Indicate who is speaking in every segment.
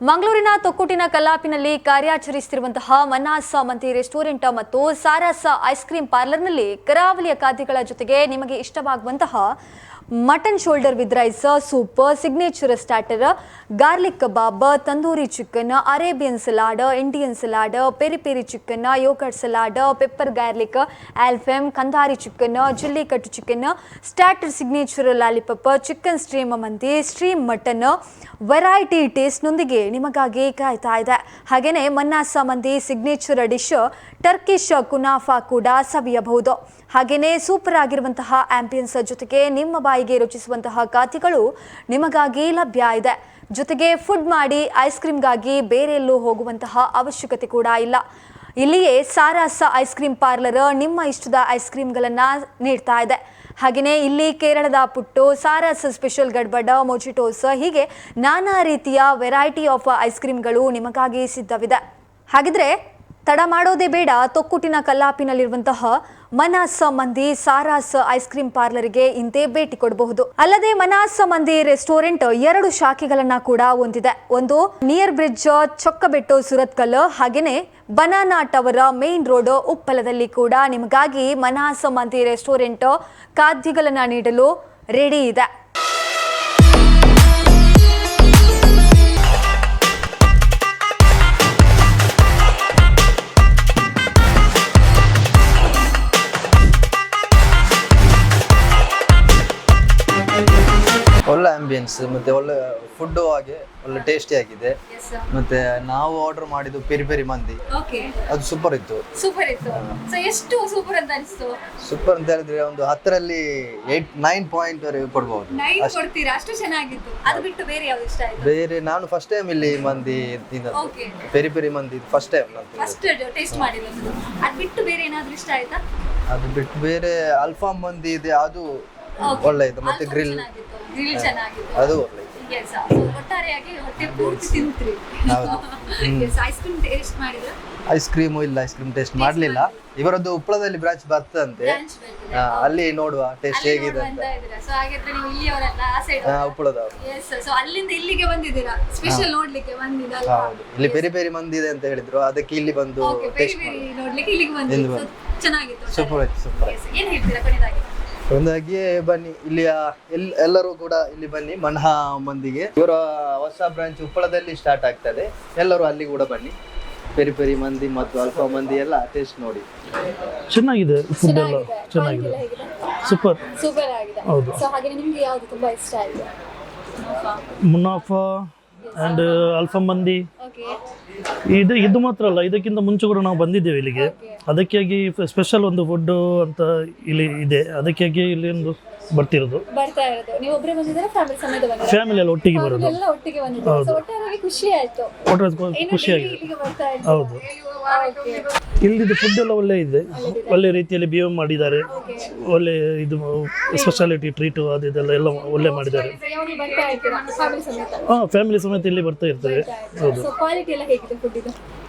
Speaker 1: ಮಂಗಳೂರಿನ ತೊಕ್ಕೊಟ್ಟಿನ ಕಲ್ಲಾಪಿನಲ್ಲಿ ಕಾರ್ಯಾಚರಿಸುತ್ತಿರುವಂತಹ ಮನ್ನಾಸ್ ಮಂದಿ ರೆಸ್ಟೋರೆಂಟ್ ಮತ್ತು ಸಾರಸ್ ಐಸ್ ಕ್ರೀಂ ಪಾರ್ಲರ್ನಲ್ಲಿ ಕರಾವಳಿಯ ಖಾದ್ಯಗಳ ಜೊತೆಗೆ ನಿಮಗೆ ಇಷ್ಟವಾಗುವಂತಹ mutton shoulder with rice, soup, signature starter, garlic kebab, tandoori chicken, Arabian salad, Indian salad, peri peri chicken, yoghurt salad, pepper garlic, ಆಲ್ಫೆಮ್, ಕಂದಾರಿ chicken, chilli cut chicken, starter signature lollipop, chicken steam ಮಂದಿ, steam mutton, variety ಟೇಸ್ಟ್ನೊಂದಿಗೆ ನಿಮಗಾಗಿ ಕಾಯ್ತಾ ಇದೆ. ಹಾಗೆಯೇ ಮನ್ನಾಸ್ ಮಂದಿ signature dish Turkish ಕುನಾಫಾ ಕೂಡ ಸವಿಯಬಹುದು. ಹಾಗೆಯೇ ಸೂಪರ್ ಆಗಿರುವಂತಹ ಆಂಬಿಯನ್ಸ್ ಜೊತೆಗೆ ನಿಮ್ಮ ಬಾಯಿಗೆ ರುಚಿಸುವಂತಹ ಖಾದ್ಯಗಳು ನಿಮಗಾಗಿ ಲಭ್ಯ ಇದೆ. ಜೊತೆಗೆ ಫುಡ್ ಮಾಡಿ ಐಸ್ ಕ್ರೀಮ್ಗಾಗಿ ಬೇರೆ ಎಲ್ಲೂ ಹೋಗುವಂತಹ ಅವಶ್ಯಕತೆ ಕೂಡ ಇಲ್ಲ. ಇಲ್ಲಿಯೇ ಸಾರಸ್ ಐಸ್ ಕ್ರೀಮ್ ಪಾರ್ಲರ್ ನಿಮ್ಮ ಇಷ್ಟದ ಐಸ್ ಕ್ರೀಮ್ಗಳನ್ನು ನೀಡ್ತಾ ಇದೆ. ಹಾಗೆಯೇ ಇಲ್ಲಿ ಕೇರಳದ ಪುಟ್ಟು, ಸಾರಸ್ ಸ್ಪೆಷಲ್ ಗಡ್ಬಡ, ಮೊಜಿಟೋಸ್ ಹೀಗೆ ನಾನಾ ರೀತಿಯ ವೆರೈಟಿ ಆಫ್ ಐಸ್ ಕ್ರೀಮ್ಗಳು ನಿಮಗಾಗಿ ಸಿದ್ಧವಿದೆ. ಹಾಗಿದ್ರೆ ತಡ ಮಾಡೋದೇ ಬೇಡ, ತೊಕ್ಕೊಟ್ಟಿನ ಕಲ್ಲಾಪಿನಲ್ಲಿರುವಂತಹ ಮನ್ನಾಸ್ ಮಂದಿ ಸಾರಸ್ ಐಸ್ ಕ್ರೀಮ್ ಪಾರ್ಲರ್ಗೆ ಇಂದೇ ಭೇಟಿ ಕೊಡಬಹುದು. ಅಲ್ಲದೆ ಮನ್ನಾಸ್ ಮಂದಿ ರೆಸ್ಟೋರೆಂಟ್ 2 ಶಾಖೆಗಳನ್ನ ಕೂಡ ಹೊಂದಿದೆ. ಒಂದು ನಿಯರ್ ಬ್ರಿಡ್ಜ್ ಚೊಕ್ಕಬೆಟ್ಟು ಸುರತ್ಕಲ್, ಹಾಗೇನೆ ಬನಾನಾ ಟವರ್ ಮೇನ್ ರೋಡ್ ಉಪ್ಪಲದಲ್ಲಿ ಕೂಡ ನಿಮಗಾಗಿ ಮನ್ನಾಸ್ ಮಂದಿ ರೆಸ್ಟೋರೆಂಟ್ ಖಾದ್ಯಗಳನ್ನ ನೀಡಲು ರೆಡಿ ಇದೆ.
Speaker 2: ಒಳ್ಳೆ ಆಂಬಿಯನ್ಸ್ ಮತ್ತೆ ಒಳ್ಳೆ ಫುಡ್ ಹಾಗೆ ಒಳ್ಳೆ ಟೇಸ್ಟಿ ಆಗಿದೆ. ಮತ್ತೆ ನಾವು ಆರ್ಡರ್ ಮಾಡಿದ್ದು ಪೆರಿ ಪೆರಿ ಮಂದಿ, ಅದು ಸೂಪರ್ ಇತ್ತು.
Speaker 1: ಎಷ್ಟು ಸೂಪರ್ ಅಂತ ಅನಿಸ್ತು?
Speaker 2: ಸೂಪರ್ ಅಂತ ಹೇಳಿದ್ರೆ ಒಂದು 10ರಲ್ಲಿ 9 ಪಾಯಿಂಟ್ ವರೆಗೆ ಕೊಡ್ಬಹುದು.
Speaker 1: ಅಷ್ಟು ಚೆನ್ನಾಗಿತ್ತು. ಅದು ಬಿಟ್ಟು ಬೇರೆ ಯಾವ್ದು ಇಷ್ಟ ಆಯ್ತು?
Speaker 2: ಬೇರೆ ನಾನು ಫಸ್ಟ್ ಟೈಮ್ ಇಲ್ಲಿ ಮಂದಿ ತಿಂದದ್ದು, ಪೆರಿ ಪೆರಿ ಮಂದಿ ಫಸ್ಟ್ ಟೈಮ್
Speaker 1: ಟೇಸ್ಟ್ ಮಾಡಿರೋದು. ಅದು ಬಿಟ್ಟು ಬೇರೆ ಏನಾದ್ರೂ ಇಷ್ಟ ಆಯ್ತಾ?
Speaker 2: ಅದು ಬಿಟ್ಟು ಬೇರೆ ಅಲ್ಫಾಮ್ ಮಂದಿ ಇದೆ, ಅದು ಒಳ್ಳೆ ಇದೆ. ಮತ್ತೆ ಗ್ರಿಲ್
Speaker 1: ಚೆನ್ನಾಗಿತ್ತು,
Speaker 2: ಅದು ಒಳ್ಳೆ ಇದೆ.
Speaker 1: ಒಟ್ಟಾರೆಯಾಗಿ ಹೊಟ್ಟೆ ಪೂರ್ತಿ ತಿಂತ್ರಿ. ಐಸ್ ಕ್ರೀಮ್ ಟೇಸ್ಟ್ ಮಾಡಿದ್ರೆ?
Speaker 2: ಐಸ್ ಕ್ರೀಮು ಇಲ್ಲ, ಐಸ್ ಕ್ರೀಮ್ ಟೇಸ್ಟ್ ಮಾಡಲಿಲ್ಲ. ಇವರದ್ದು ಉಪ್ಪಳದಲ್ಲಿ ಬ್ರಾಂಚ್ ಬರ್ತಂತೆ, ಅಲ್ಲಿ ನೋಡುವ ಟೇಸ್ಟ್ ಹೇಗಿದೆ ಅಂತ. ಉಪ್ಪಳದವರು
Speaker 1: ಅಲ್ಲಿಂದ ಇಲ್ಲಿಗೆ ಬಂದಿದ್ದೀರಾ, ಸ್ಪೆಷಲ್ ನೋಡ್ಲಿಕ್ಕೆ ಬಂದಿದ್ದಲ್ಲ?
Speaker 2: ಹೌದು, ಇಲ್ಲಿ ಪೆರಿ ಪೆರಿ ಮಂದಿದೆ ಅಂತ ಹೇಳಿದ್ರು, ಅದಕ್ಕೆ ಇಲ್ಲಿ ಬಂದು ಟೇಸ್ಟ್
Speaker 1: ನೋಡ್ಲಿಕ್ಕೆ ಇಲ್ಲಿಗೆ ಬಂದಿದ್ದು. ಚೆನ್ನಾಗಿತ್ತು,
Speaker 2: ಸೂಪರ್ ಆಯ್ತು. ಸೂಪರ್.
Speaker 1: ಏನ್ ಹೇಳ್ತೀರಾ ಕೊನೆಯದಾಗಿ?
Speaker 2: ಒಂದಾಗಿ ಬನ್ನಿ, ಇಲ್ಲಿಯ ಎಲ್ಲರೂ ಕೂಡ ಇಲ್ಲಿ ಬನ್ನಿ. ಮನ್ಹಾ ಮಂದಿಗೆ ಇವರ ಹೊಸ ಬ್ರಾಂಚ್ ಉಪ್ಪಳದಲ್ಲಿ ಸ್ಟಾರ್ಟ್ ಆಗ್ತದೆ, ಎಲ್ಲರೂ ಅಲ್ಲಿ ಕೂಡ ಬನ್ನಿ. ಪೆರಿ ಪೆರಿ ಮಂದಿ ಮತ್ತು ಅಲ್ಫಾ ಮಂದಿ ಎಲ್ಲ ಟೇಸ್ಟ್ ನೋಡಿ.
Speaker 3: ಚೆನ್ನಾಗಿದೆ, ಫುಡ್ ಎಲ್ಲ ಚೆನ್ನಾಗಿದೆ, ಸೂಪರ್
Speaker 1: ಸೂಪರ್ ಆಗಿದೆ.
Speaker 3: ಹೌದು.
Speaker 1: ಸೊ ಹಾಗೆ ನಿಮಗೆ ಯಾವುದು ತುಂಬಾ ಇಷ್ಟ ಆಗಿದೆ?
Speaker 3: ಮುನಾಫಾ ಆ್ಯಂಡ್ ಅಲ್ಫಾ ಮಂದಿ.
Speaker 1: ಓಕೆ,
Speaker 3: ಇದು ಮಾತ್ರ ಅಲ್ಲ, ಇದಕ್ಕಿಂತ ಮುಂಚೆ ಕೂಡ ನಾವು ಬಂದಿದ್ದೇವೆ ಇಲ್ಲಿಗೆ. ಅದಕ್ಕಾಗಿ ಸ್ಪೆಷಲ್ ಒಂದು ಫುಡ್ ಅಂತ ಇಲ್ಲಿ ಇದೆ, ಅದಕ್ಕಾಗಿ ಇಲ್ಲಿ ಒಂದು ಬರ್ತಾ ಇರೋದು.
Speaker 1: ನೀವು ಒಬ್ಬರೇ ಬಂದಿದ್ದೀರಾ, ಫ್ಯಾಮಿಲಿ ಸಮೇತ ಬಂದಿದ್ದೀರಾ?
Speaker 3: ಫ್ಯಾಮಿಲಿ ಎಲ್ಲ ಒಟ್ಟಿಗೆ ಬರೋದು.
Speaker 1: ಎಲ್ಲ ಒಟ್ಟಿಗೆ ಬಂದಿದ್ದೀರಾ? ಸೊ ಒಟ್ಟಾರೆ ಖುಷಿ ಆಯ್ತು.
Speaker 3: ಖುಷಿಯಾಗಿದೆ.
Speaker 1: ಇಲ್ಲಿಗೆ ಬರ್ತಾ ಇದ್ದೀರಾ?
Speaker 3: ಹೌದು, ಇಲ್ಲಿದ್ದು ಫುಡ್ ಎಲ್ಲ ಒಳ್ಳೆ ಇದೆ, ಒಳ್ಳೆ ರೀತಿಯಲ್ಲಿ ಬಿಹೇವ್ ಮಾಡಿದ್ದಾರೆ. ಒಳ್ಳೆ ಇದು ಸ್ಪೆಷಾಲಿಟಿ ಟ್ರೀಟು ಅದು ಇದೆಲ್ಲ ಎಲ್ಲ ಒಳ್ಳೆ ಮಾಡಿದ್ದಾರೆ.
Speaker 1: ಯಾವಾಗ ಬರ್ತಾ ಇರ್ತೀರಾ ಫ್ಯಾಮಿಲಿ ಸಮೇತ?
Speaker 3: ಫ್ಯಾಮಿಲಿ ಸಮೇತ ಇಲ್ಲಿ ಬರ್ತಾ ಇರ್ತೇವೆ. ಹೌದು.
Speaker 1: ಸೊ ಕ್ವಾಲಿಟಿ ಎಲ್ಲ ಹೇಗಿದೆ ಫುಡ್ ಇದು?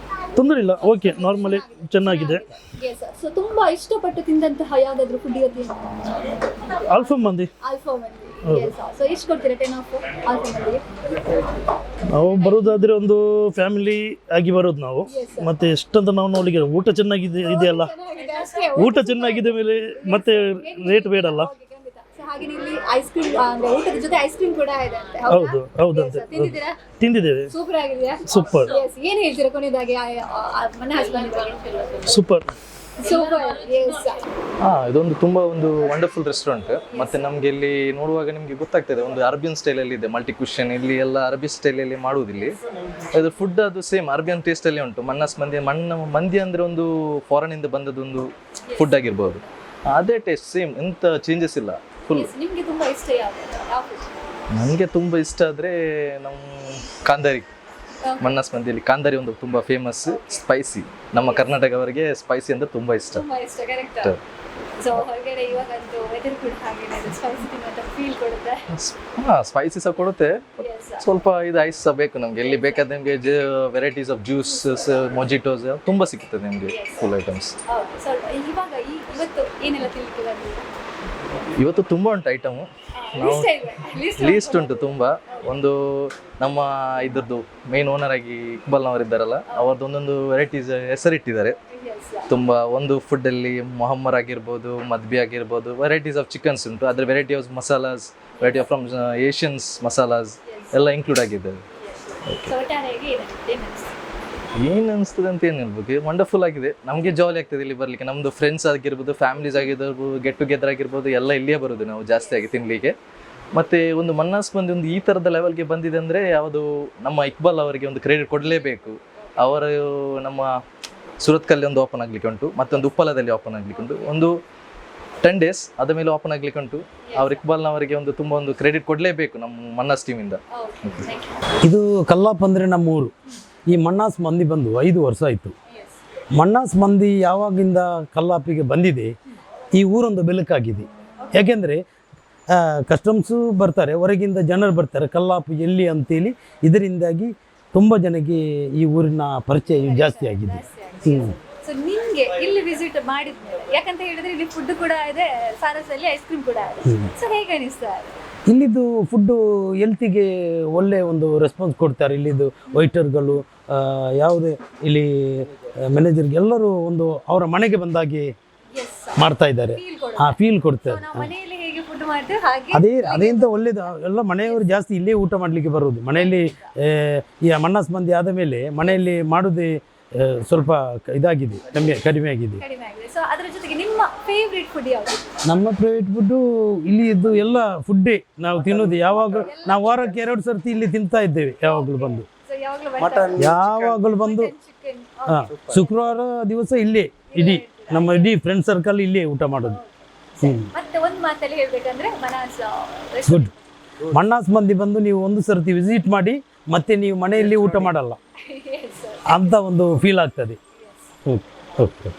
Speaker 3: ತೊಂದರೆ ಇಲ್ಲ, ಓಕೆ, ನಾರ್ಮಲಿ ಚೆನ್ನಾಗಿದೆ.
Speaker 1: ಸೊ ತುಂಬಾ ಇಷ್ಟಪಟ್ಟು ತಿಂದಂತಹ ಯಾವ್ದಾದ್ರು ಫುಡ್ ಇವತ್ತು?
Speaker 3: ಅಲ್ಫಾ ಮಂದಿ.
Speaker 1: ಆಲ್ಫಾ ಮಂದಿ. ಸೊ ಎಷ್ಟು ಕೊಡ್ತೀರಾ 10 ಆಫ್ ಆಲ್ಫಾ ಮಂದಿಗೆ?
Speaker 3: ನಾವು ಬರೋದಾದ್ರೆ ಒಂದು ಫ್ಯಾಮಿಲಿ ಆಗಿ ಬರೋದು ನಾವು. ಮತ್ತೆ ಎಷ್ಟಂತ ನಾವು ನೋಡ್ಲಿಕ್ಕೆ ಊಟ ಚೆನ್ನಾಗಿದೆ ಇದೆಯಲ್ಲ, ಊಟ ಚೆನ್ನಾಗಿದೆ ಮೇಲೆ ಮತ್ತೆ ರೇಟ್ ಬೇಡಲ್ಲ.
Speaker 1: ಹಾಗೆ ಇಲ್ಲಿ ಐಸ್ ಕ್ರೀಮ್ ಅಂದ್ರೆ ಊಟದ ಜೊತೆ ಐಸ್ ಕ್ರೀಮ್ ಕೂಡ ಇದೆ ಅಂತ.
Speaker 3: ಹೌದು, ಹೌದಂತೆ. ತಿಂದಿದ್ದೇವೆ.
Speaker 1: ಸೂಪರ್ ಆಗಿದೆಯಾ?
Speaker 3: ಸೂಪರ್.
Speaker 1: ಏನ್ ಹೇಳ್ತೀರಾ ಕೊನೆಯದಾಗಿ ಮನ್ನಾಸ್ ಬಗ್ಗೆ?
Speaker 3: ಸೂಪರ್.
Speaker 1: ಸೂಪರ್.
Speaker 4: ಇದೊಂದು ತುಂಬಾ ಒಂದು ವಂಡರ್ಫುಲ್ ರೆಸ್ಟೋರೆಂಟ್. ಮತ್ತೆ ನಮ್ಗೆ ಇಲ್ಲಿ ನೋಡುವಾಗ ನಿಮ್ಗೆ ಗೊತ್ತಾಗ್ತದೆ, ಒಂದು ಅರಬಿಯನ್ ಸ್ಟೈಲ್ ಅಲ್ಲಿ ಇದೆ, ಮಲ್ಟಿ ಕ್ಯೂಷನ್. ಇಲ್ಲಿ ಎಲ್ಲ ಅರಬಿ ಸ್ಟೈಲ್ ಅಲ್ಲಿ ಮಾಡುವುದಿಲ್ಲ. ಇದು ಫುಡ್ ಅದು ಸೇಮ್ ಅರಬಿಯನ್ ಟೇಸ್ಟ್ ಅಲ್ಲಿ ಉಂಟು. ಮನ್ನಾಸ್ ಮಂದಿ ಅಂದ್ರೆ ಒಂದು ಫಾರಿನ್ ಇಂದ ಬಂದದೊಂದು ಫುಡ್ ಆಗಿರ್ಬೋದು, ಅದೇ ಟೇಸ್ಟ್ ಸೇಮ್, ಎಂತ ಚೇಂಜಸ್ ಇಲ್ಲ. ಫುಲ್.
Speaker 1: ನಿಮ್ಗೆ ತುಂಬಾ ಇಷ್ಟ ಯಾವುದು?
Speaker 4: ನನಗೆ ತುಂಬಾ ಇಷ್ಟ ಆದ್ರೆ ನಮ್ಮ ಕಾಂದಾರಿ. ಮನ್ನಾಸ್ ಮಂದಿಯಲ್ಲಿ ಕಾಂದಾರಿ ಒಂದು ತುಂಬಾ ಫೇಮಸ್, ಸ್ಪೈಸಿ. ನಮ್ಮ ಕರ್ನಾಟಕವರಿಗೆ ಸ್ಪೈಸಿ ಅಂದ್ರೆ ತುಂಬಾ ಇಷ್ಟ.
Speaker 1: ಸೊ ಹೊರಗಡೆ ಇವಾಗಂತೂ ವೆದರ್ ಕೂಡ ಹಾಗೇನೆ ಇದೆ, ಸ್ಪೈಸಿ ತಿನ್ನೋಂತ ಫೀಲ್ ಕೊಡುತ್ತೆ.
Speaker 4: ಸ್ಪೈಸಿ ಸಹ ಕೊಡುತ್ತೆ, ಸ್ವಲ್ಪ ಇದು ಐಸ್ ಸಹ ಬೇಕು ನಮಗೆ. ಎಲ್ಲಿ ಬೇಕಾದ್ರೆ ನಿಮಗೆ ವೆರೈಟೀಸ್ ಆಫ್ ಜ್ಯೂಸಸ್, ಮೊಜಿಟೋಸ್ ತುಂಬಾ ಸಿಗ್ತದೆ ನಿಮಗೆ, ಫುಲ್ ಐಟಮ್ಸ್.
Speaker 1: ಸೊ ಇವಾಗ ಇವತ್ತು ಏನೆಲ್ಲ ತಿನ್ಲಿಕ್ಕೆ ಬಂದಿದೆ?
Speaker 4: ಇವತ್ತು ತುಂಬ ಉಂಟು ಐಟಮು. ನಾವು ಲೀಸ್ಟ್ ಉಂಟು ತುಂಬ. ಒಂದು ನಮ್ಮ ಇದ್ರದ್ದು ಮೇನ್ ಓನರ್ ಆಗಿ ಇಕ್ಬಾಲ್ನವರಿದ್ದಾರಲ್ಲ, ಅವ್ರದ್ದು ಒಂದೊಂದು ವೆರೈಟೀಸ್ ಹೆಸರಿಟ್ಟಿದ್ದಾರೆ ತುಂಬ. ಒಂದು ಫುಡ್ಡಲ್ಲಿ ಮೊಹಮ್ಮರ್ ಆಗಿರ್ಬೋದು, ಮದ್ಬಿ ಆಗಿರ್ಬೋದು, ವೆರೈಟೀಸ್ ಆಫ್ ಚಿಕನ್ಸ್ ಉಂಟು. ಅದರ variety of masalas, variety off from Asians masalas ಎಲ್ಲ ಇನ್ಕ್ಲೂಡ್ ಆಗಿದ್ದಾವೆ. ಏನು ಅನಿಸ್ತದೆ ಅಂತ ಏನು ಹೇಳ್ಬೇಕು, ವಂಡರ್ಫುಲ್ ಆಗಿದೆ. ನಮಗೆ ಜಾಲಿ ಆಗ್ತದೆ ಇಲ್ಲಿ ಬರಲಿಕ್ಕೆ. ನಮ್ಮದು ಫ್ರೆಂಡ್ಸ್ ಆಗಿರ್ಬೋದು, ಫ್ಯಾಮಿಲೀಸ್ ಆಗಿರ್ಬೋದು, ಗೆಟ್ ಟುಗೆದರ್ ಆಗಿರ್ಬೋದು, ಎಲ್ಲ ಇಲ್ಲಿಯೇ ಬರೋದು ನಾವು ಜಾಸ್ತಿಯಾಗಿ ತಿನ್ನಲಿಕ್ಕೆ. ಮತ್ತು ಒಂದು ಮನ್ನಾಸ್ ಮಂದಿ ಒಂದು ಈ ಥರದ ಲೆವೆಲ್ಗೆ ಬಂದಿದೆ ಅಂದರೆ ಯಾವುದು ನಮ್ಮ ಇಕ್ಬಾಲ್ ಅವರಿಗೆ ಒಂದು ಕ್ರೆಡಿಟ್ ಕೊಡಲೇಬೇಕು. ಅವರು ನಮ್ಮ ಸುರತ್ಕಲ್ಲಿ ಒಂದು ಓಪನ್ ಆಗಲಿಕ್ಕೆ ಉಂಟು, ಮತ್ತೊಂದು ಉಪ್ಪಲದಲ್ಲಿ ಓಪನ್ ಆಗಲಿಕ್ಕೆ ಉಂಟು. ಒಂದು 10 days ಅದ ಮೇಲೆ ಓಪನ್ ಆಗಲಿಕ್ಕೆ ಉಂಟು. ಅವ್ರ ಇಕ್ಬಾಲ್ನವರಿಗೆ ಒಂದು ತುಂಬ ಒಂದು ಕ್ರೆಡಿಟ್ ಕೊಡಲೇಬೇಕು ನಮ್ಮ ಮನ್ನಾಸ್ ಟೀಮಿಂದ.
Speaker 5: ಇದು ಕಲ್ಲಾಪ್ ಅಂದರೆ ನಮ್ಮೂರು. ಈ ಮನ್ನಾಸ್ ಮಂದಿ ಬಂದು 5 ವರ್ಷ ಆಯಿತು. ಮನ್ನಾಸ್ ಮಂದಿ ಯಾವಾಗಿಂದ ಕಲ್ಲಾಪಿಗೆ ಬಂದಿದೆ, ಈ ಊರೊಂದು ಬೆಳಕಾಗಿದೆ. ಯಾಕೆಂದರೆ ಕಸ್ಟಮ್ಸು ಬರ್ತಾರೆ, ಹೊರಗಿಂದ ಜನರು ಬರ್ತಾರೆ, ಕಲ್ಲಾಪು ಎಲ್ಲಿ ಅಂತೇಳಿ. ಇದರಿಂದಾಗಿ ತುಂಬ ಜನಕ್ಕೆ ಈ ಊರಿನ ಪರಿಚಯ ಜಾಸ್ತಿ ಆಗಿದೆ.
Speaker 1: ಸೊ ನಿಮಗೆ ಇಲ್ಲಿ ವಿಸಿಟ್ ಮಾಡಿದ್ಮೇಲೆ, ಯಾಕಂತ ಹೇಳಿದ್ರೆ ಇಲ್ಲಿ ಫುಡ್ ಕೂಡ ಇದೆ, ಸಾರಸಲ್ಲಿ ಐಸ್ ಕ್ರೀಮ್ ಕೂಡ ಇದೆ, ಸೊ ಹೇಗೆ ಅನಿಸ್ತಾ ಇದೆ?
Speaker 5: ಇಲ್ಲಿದ್ದು ಫುಡ್ಡು ಹೆಲ್ತಿಗೆ ಒಳ್ಳೆ ಒಂದು ರೆಸ್ಪಾನ್ಸ್ ಕೊಡ್ತಾರೆ. ಇಲ್ಲಿದ್ದು ವೈಟರ್ಗಳು, ಯಾವುದೇ ಇಲ್ಲಿ ಮ್ಯಾನೇಜರ್ಗೆ ಎಲ್ಲರೂ ಒಂದು ಅವರ ಮನೆಗೆ ಬಂದಾಗೆ ಮಾಡ್ತಾ ಇದ್ದಾರೆ. ಫೀಲ್ ಕೊಡ್ತಾರೆ.
Speaker 1: ಮನೆಯಲ್ಲಿ ಹೇಗೆ ಫುಡ್ ಮಾಡ್ತೀವಿ ಹಾಗೆ
Speaker 5: ಅದೇ ಅಂತ ಒಳ್ಳೇದು. ಎಲ್ಲ ಮನೆಯವರು ಜಾಸ್ತಿ ಇಲ್ಲೇ ಊಟ ಮಾಡಲಿಕ್ಕೆ ಬರೋದು. ಮನೆಯಲ್ಲಿ ಈ ಮನ್ನಾಸ್ ಮಂದಿ ಆದ ಮೇಲೆ ಮನೆಯಲ್ಲಿ ಮಾಡೋದೇ ಸ್ವಲ್ಪ ಇದಾಗಿದೆ, ಕಡಿಮೆ ಆಗಿದೆ.
Speaker 1: ಸೊ ಅದರ ಜೊತೆಗೆ ನಿಮ್ಮ ಫೇವ್ರೆಟ್ ಫುಡ್ ಯಾವುದು?
Speaker 5: ನಮ್ಮ ಫೇವ್ರೆಟ್ ಫುಡ್ಡು ಇಲ್ಲಿ ಇದ್ದು ಎಲ್ಲ ಫುಡ್ಡೇ ನಾವು ತಿನ್ನೋದು. ಯಾವಾಗ ನಾವು ವಾರಕ್ಕೆ 2 ಸರ್ತಿ ಇಲ್ಲಿ ತಿಂತಾ ಇದ್ದೇವೆ. ಯಾವಾಗಲೂ ಬಂದು ಶುಕ್ರವಾರ ದಿವಸ ಇಲ್ಲೇ ನಮ್ಮ ಇಡೀ ಫ್ರೆಂಡ್ ಸರ್ಕಲ್ ಇಲ್ಲೇ ಊಟ ಮಾಡೋದು.
Speaker 1: ಮತ್ತೆ ಒಂದು ಮಾತಲ್ಲಿ ಹೇಳ್ಬೇಕಂದ್ರೆ
Speaker 5: ಗುಡ್. ಮನ್ನಾಸ್ ಮಂದಿ ಬಂದು ನೀವು ಒಂದು ಸರ್ತಿ ವಿಸಿಟ್ ಮಾಡಿ, ಮತ್ತೆ ನೀವು ಮನೆಯಲ್ಲಿ ಊಟ ಮಾಡಲ್ಲ ಅಂತ ಒಂದು ಫೀಲ್ ಆಗ್ತದೆ. ಓಕೆ.